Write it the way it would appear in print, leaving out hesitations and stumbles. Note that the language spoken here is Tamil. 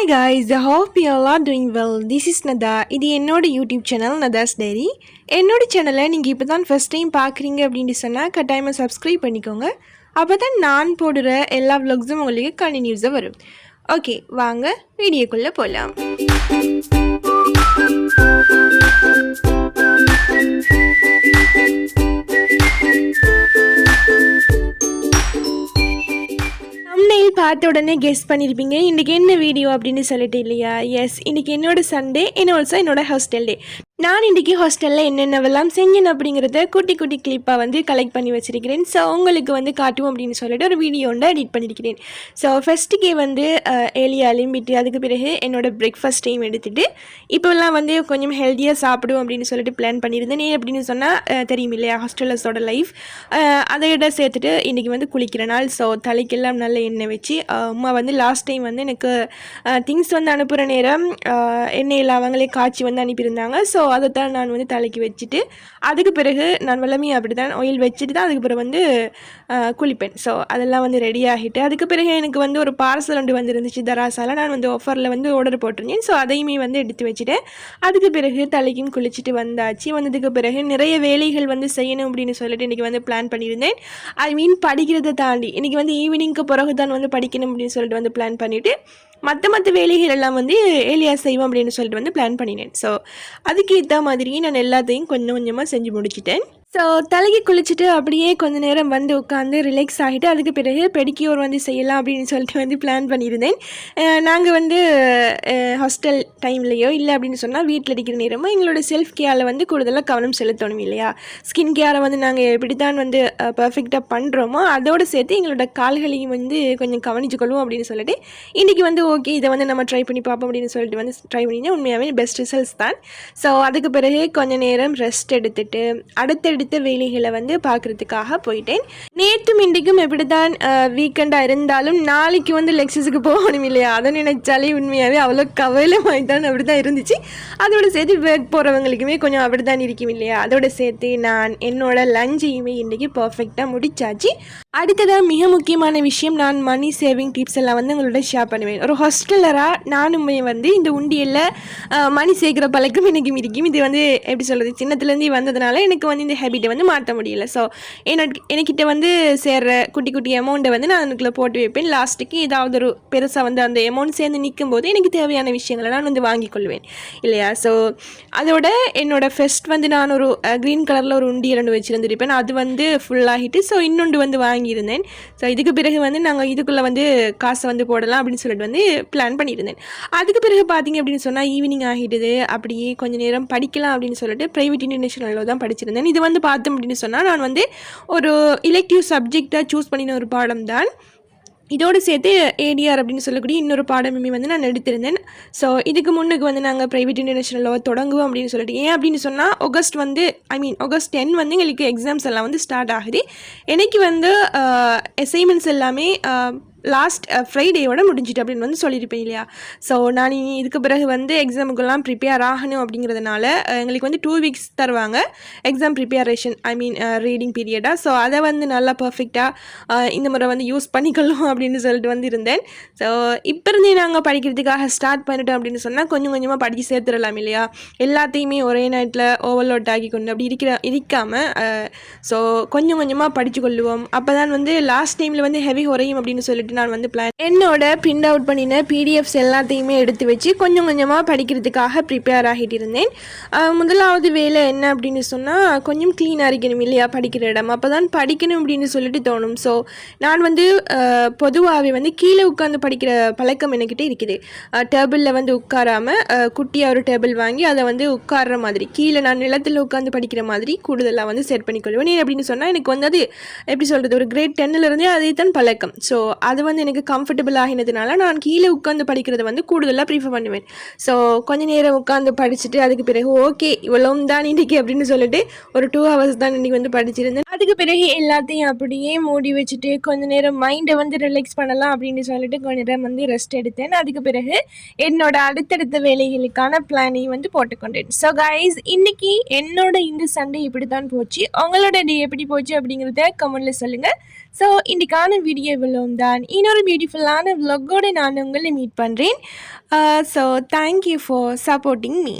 Hi guys, I hope you all are doing well. This is Nada. இது என்னோட யூடியூப் சேனல் நதாஸ் டைரி. என்னோட சேனலை நீங்கள் இப்போ தான் ஃபஸ்ட் டைம் பார்க்குறீங்க அப்படின்னு சொன்னால் கட்டாயமாக சப்ஸ்கிரைப் பண்ணிக்கோங்க. அப்போ தான் நான் போடுற எல்லா vlogsம் உங்களுக்கு கண்டினியூஸாக வரும். ஓகே, வாங்க வீடியோக்குள்ளே போகலாம். பார்த்த உடனே கெஸ் பண்ணியிருப்பீங்க இன்றைக்கி என்ன வீடியோ அப்படின்னு சொல்லிட்டு இல்லையா? எஸ், இன்றைக்கி என்னோட சண்டே அண்ட் ஆல்சோ என்னோட ஹாஸ்டல் டே. நான் இன்றைக்கி ஹாஸ்டலில் என்னென்னவெல்லாம் செஞ்சேன் அப்படிங்கிறத குட்டி குட்டி கிளிப்பாக வந்து கலெக்ட் பண்ணி வச்சுருக்கிறேன். ஸோ உங்களுக்கு வந்து காட்டுவோம் அப்படின்னு சொல்லிட்டு ஒரு வீடியோ ஒன்று எடிட் பண்ணியிருக்கிறேன். ஸோ ஃபஸ்ட்டுக்கே வந்து ஏலியா எழும்பிட்டு அதுக்கு பிறகு என்னோடய பிரேக்ஃபாஸ்ட் டைம் எடுத்துகிட்டு இப்போல்லாம் வந்து கொஞ்சம் ஹெல்த்தியாக சாப்பிடுவோம் அப்படின்னு சொல்லிட்டு பிளான் பண்ணியிருந்தேன். அப்படின்னு சொன்னால் தெரியும் இல்லையா, ஹாஸ்டலர்ஸோட லைஃப். அதையோட சேர்த்துட்டு இன்றைக்கி வந்து குளிக்கிற நாள். ஸோ தலைக்கெல்லாம் நல்ல எண்ணெய் வச்சு அம்மா வந்து லாஸ்ட் டைம் வந்து எனக்கு திங்ஸ் வந்து அனுப்புகிற நேரம் எண்ணெயில் அவங்களே காய்ச்சி வந்து அனுப்பியிருந்தாங்க. ஸோ அதைத்தான் நான் வந்து தலைக்கு வச்சுட்டு அதுக்கு பிறகு நான் வளமையாக அப்படி தான் ஆயில் வச்சுட்டு தான் அதுக்கு பிறகு வந்து குளிப்பேன். ஸோ அதெல்லாம் வந்து ரெடி ஆகிட்டு அதுக்கு பிறகு எனக்கு வந்து ஒரு பார்சல் ஒன்று வந்துருந்துச்சு தராசால. நான் வந்து ஆஃபரில் வந்து ஆர்டர் போட்டிருந்தேன். ஸோ அதையுமே வந்து எடுத்து வச்சுட்டேன். அதுக்கு பிறகு தலைக்கும் குளிச்சுட்டு வந்தாச்சு. வந்ததுக்கு பிறகு நிறைய வேலைகள் வந்து செய்யணும் அப்படின்னு சொல்லிட்டு இன்றைக்கி வந்து பிளான் பண்ணியிருந்தேன். ஐ மீன் படிக்கிறதை தாண்டி இன்றைக்கி வந்து ஈவினிங்க்கு பிறகு தான் வந்து படிக்கணும் அப்படின்னு சொல்லிட்டு வந்து பிளான் பண்ணிவிட்டு மற்ற வேலைகள் எல்லாம் வந்து ஏலியா செய்வோம் அப்படின்னு சொல்லிட்டு வந்து பிளான் பண்ணினேன். ஸோ அதுக்கு ஏற்ற மாதிரி நான் எல்லாத்தையும் கொஞ்சம் கொஞ்சமாக செஞ்சு முடிச்சிட்டேன். ஸோ தலைக்கு குளிச்சுட்டு அப்படியே கொஞ்சம் நேரம் வந்து உட்காந்து ரிலாக்ஸ் ஆகிட்டு அதுக்கு பிறகு பெடிக்யூர் வந்து செய்யலாம் அப்படின்னு சொல்லிட்டு வந்து பிளான் பண்ணியிருந்தேன். நாங்கள் வந்து ஹாஸ்டல் டைம்லையோ இல்லை அப்படின்னு சொன்னால் வீட்டில் அடிக்கிற நேரமோ எங்களோட செல்ஃப் கேரில் வந்து கூடுதலாக கவனம் செலுத்தணும் இல்லையா? ஸ்கின் கேரை வந்து நாங்கள் எப்படி தான் வந்து பர்ஃபெக்டாக பண்ணுறோமோ அதோடு சேர்த்து எங்களோட கால்களையும் வந்து கொஞ்சம் கவனிச்சுக்கொள்வோம் அப்படின்னு சொல்லிட்டு இன்றைக்கி வந்து ஓகே இதை வந்து நம்ம ட்ரை பண்ணி பார்ப்போம் அப்படின்னு சொல்லிட்டு வந்து ட்ரை பண்ணிங்கன்னா உண்மையாகவே பெஸ்ட் ரிசல்ட்ஸ் தான். ஸோ அதுக்கு பிறகு கொஞ்சம் நேரம் ரெஸ்ட் எடுத்துகிட்டு அடுத்தடுத்த வேலைகளை வந்து பார்க்குறதுக்காக போயிட்டேன். நேற்றும் இன்றைக்கும் எப்படி தான் வீக்கெண்டாக இருந்தாலும் நாளைக்கு வந்து லெக்சஸுக்கு போகணும் இல்லையா? அதை நினைச்சாலே உண்மையாகவே அவ்வளோ கவலைமாய் தான் அப்படி தான் இருந்துச்சு. அதோட சேர்த்து வேர்க் போகிறவங்களுக்குமே கொஞ்சம் அப்படி தான் இருக்கும் இல்லையா? அதோட சேர்த்து நான் என்னோட லஞ்சையுமே இன்றைக்கி பர்ஃபெக்டாக முடிச்சாச்சு. அடுத்ததாக மிக முக்கியமான விஷயம், நான் மணி சேவிங் டிப்ஸ் எல்லாம் வந்து உங்களோட ஷேர் பண்ணுவேன். ஒரு ஹாஸ்டலராக நானுமே வந்து இந்த உண்டியலில் மணி சேர்க்குற பழக்கம் எனக்கும் இருக்கும். இது வந்து எப்படி சொல்கிறது, சின்னத்துலேருந்து வந்ததுனால எனக்கு வந்து இந்த ஹேபிட்டை வந்து மாற்ற முடியல. ஸோ எனக்கிட்ட வந்து சேர்ற குட்டி குட்டி அமௌண்ட்டை வந்து நான் அதுக்குள்ளே போட்டு வைப்பேன். லாஸ்ட்டுக்கு ஏதாவது ஒரு பெருசாக வந்து அந்த அமௌண்ட் சேர்ந்து நிற்கும் போது எனக்கு தேவையான விஷயங்களை நான் வந்து வாங்கி கொள்வேன் இல்லையா? ஸோ அதோட என்னோடய ஃபர்ஸ்ட் வந்து நான் ஒரு க்ரீன் கலரில் ஒரு உண்டியல் ஒன்று வச்சுருந்துருப்பேன். அது வந்து ஃபுல்லாகிட்டு ஸோ இன்னொன்று வந்து வாங்கியிருந்தேன். ஸோ இதுக்கு பிறகு வந்து நாங்கள் இதுக்குள்ளே வந்து காசை வந்து போடலாம் அப்படின்னு சொல்லிட்டு வந்து பிளான் பண்ணியிருந்தேன். அதுக்கு பிறகு பார்த்தீங்க அப்படின்னு சொன்னால் ஈவினிங் ஆகிடுது. அப்படியே கொஞ்சம் நேரம் படிக்கலாம் அப்படின்னு சொல்லிட்டு ப்ரைவேட் இன்டர்நேஷனலில் தான் படிச்சிருந்தேன். இது வந்து பார்த்தோம் அப்படின்னு சொன்னால் நான் வந்து ஒரு எலெக்டிவ் சப்ஜெக்டாக சூஸ் பண்ணின ஒரு பாடம் தான். இதோடு சேர்த்து ஏடிஆர் அப்படின்னு சொல்லக்கூடிய இன்னொரு பாடமுமே வந்து நான் எடுத்திருந்தேன். ஸோ இதுக்கு முன்னுக்கு வந்து நாங்கள் ப்ரைவேட் இன்டர்நேஷனலில் தொடங்குவோம் அப்படின்னு சொல்லிட்டு, ஏன் அப்படின்னு சொன்னால் ஆகஸ்ட் 10 வந்து எங்களுக்கு எக்ஸாம்ஸ் எல்லாம் வந்து ஸ்டார்ட் ஆகுது. எனக்கு வந்து அசைன்மெண்ட்ஸ் எல்லாமே லாஸ்ட் ஃப்ரைடேயோட முடிஞ்சிட்டு அப்படின்னு வந்து சொல்லியிருப்பேன் இல்லையா? ஸோ நான் இதுக்கு பிறகு வந்து எக்ஸாமுக்கெல்லாம் ப்ரிப்பேர் ஆகணும் அப்படிங்கிறதுனால எங்களுக்கு வந்து 2 வீக்ஸ் தருவாங்க எக்ஸாம் ப்ரிப்பேரேஷன், ரீடிங் பீரியடாக. ஸோ அதை வந்து நல்லா பர்ஃபெக்டாக இந்த முறை வந்து யூஸ் பண்ணிக்கொள்ளும் அப்படின்னு சொல்லிட்டு வந்து இருந்தேன். ஸோ இப்போ இருந்தே நாங்கள் படிக்கிறதுக்காக ஸ்டார்ட் பண்ணிட்டோம் அப்படின்னு சொன்னால் கொஞ்சம் கொஞ்சமாக படித்து சேர்த்துடலாம் இல்லையா? எல்லாத்தையுமே ஒரே நைட்டில் ஓவர்லோட் ஆகி கொண்டு அப்படி இருக்காமல் ஸோ கொஞ்சம் கொஞ்சமாக படித்து கொள்ளுவோம். அப்போ தான் வந்து லாஸ்ட் டைமில் வந்து ஹெவி குறையும் அப்படின்னு சொல்லிட்டு நான் வந்து என்னோட பிரிண்ட் அவுட் பண்ணின பிடிஎஃப்ஸ் எல்லாத்தையுமே எடுத்து வச்சு கொஞ்சம் கொஞ்சமாக படிக்கிறதுக்காக ப்ரிப்பேர் ஆகிட்டு இருந்தேன். முதலாவது வேலை என்ன அப்படின்னு சொன்னால் கொஞ்சம் க்ளீனாக இருக்கணும் இல்லையா படிக்கிற இடம். அப்போ தான் படிக்கணும் அப்படின்னு சொல்லிட்டு தோணும். ஸோ நான் வந்து பொதுவாகவே வந்து கீழே உட்காந்து படிக்கிற பழக்கம் என்கிட்ட இருக்குது. டேபிளில் வந்து உட்காராமல் குட்டியாக ஒரு டேபிள் வாங்கி அதை வந்து உட்கார்ற மாதிரி கீழே நான் நிலத்தில் உட்காந்து படிக்கிற மாதிரி கூடுதலாக வந்து செட் பண்ணிக்கொள்வேன். ஏன் அப்படின்னு சொன்னால் எனக்கு வந்து அது எப்படி சொல்கிறது, ஒரு கிரேட் 10லேருந்தே அதே தான் பழக்கம். ஸோ அது வந்து எனக்கு கம்ஃபர்டபுள் ஆகினதுனால நான் கீழே உட்காந்து படிக்கிறத வந்து கூடுதலாக ப்ரிஃபர் பண்ணுவேன். ஸோ கொஞ்சம் நேரம் உட்காந்து படிச்சுட்டு அதுக்கு பிறகு ஓகே இவ்வளவும் தான் இன்றைக்கி அப்படின்னு சொல்லிட்டு ஒரு 2 hours தான் இன்றைக்கி வந்து படிச்சிருந்தேன். அதுக்கு பிறகு எல்லாத்தையும் அப்படியே மூடி வச்சுட்டு கொஞ்சம் நேரம் மைண்டை வந்து ரிலாக்ஸ் பண்ணலாம் அப்படின்னு சொல்லிட்டு கொஞ்சம் நேரம் வந்து ரெஸ்ட் எடுத்தேன். அதுக்கு பிறகு என்னோட அடுத்தடுத்த வேலைகளுக்கான பிளானையும் வந்து போட்டுக்கொண்டேன். ஸோ கைஸ், இன்றைக்கி என்னோட இந்த சண்டே இப்படி தான் போச்சு. உங்களோட டே எப்படி போச்சு அப்படிங்கிறத கமெண்ட்டில் சொல்லுங்கள். ஸோ இன்றைக்கான வீடியோ இவ்வளவும் தான். இன்னொரு பியூட்டிஃபுல்லான vlog-ஓட நான் உங்களை மீட் பண்ணுறேன். So thank you for supporting me.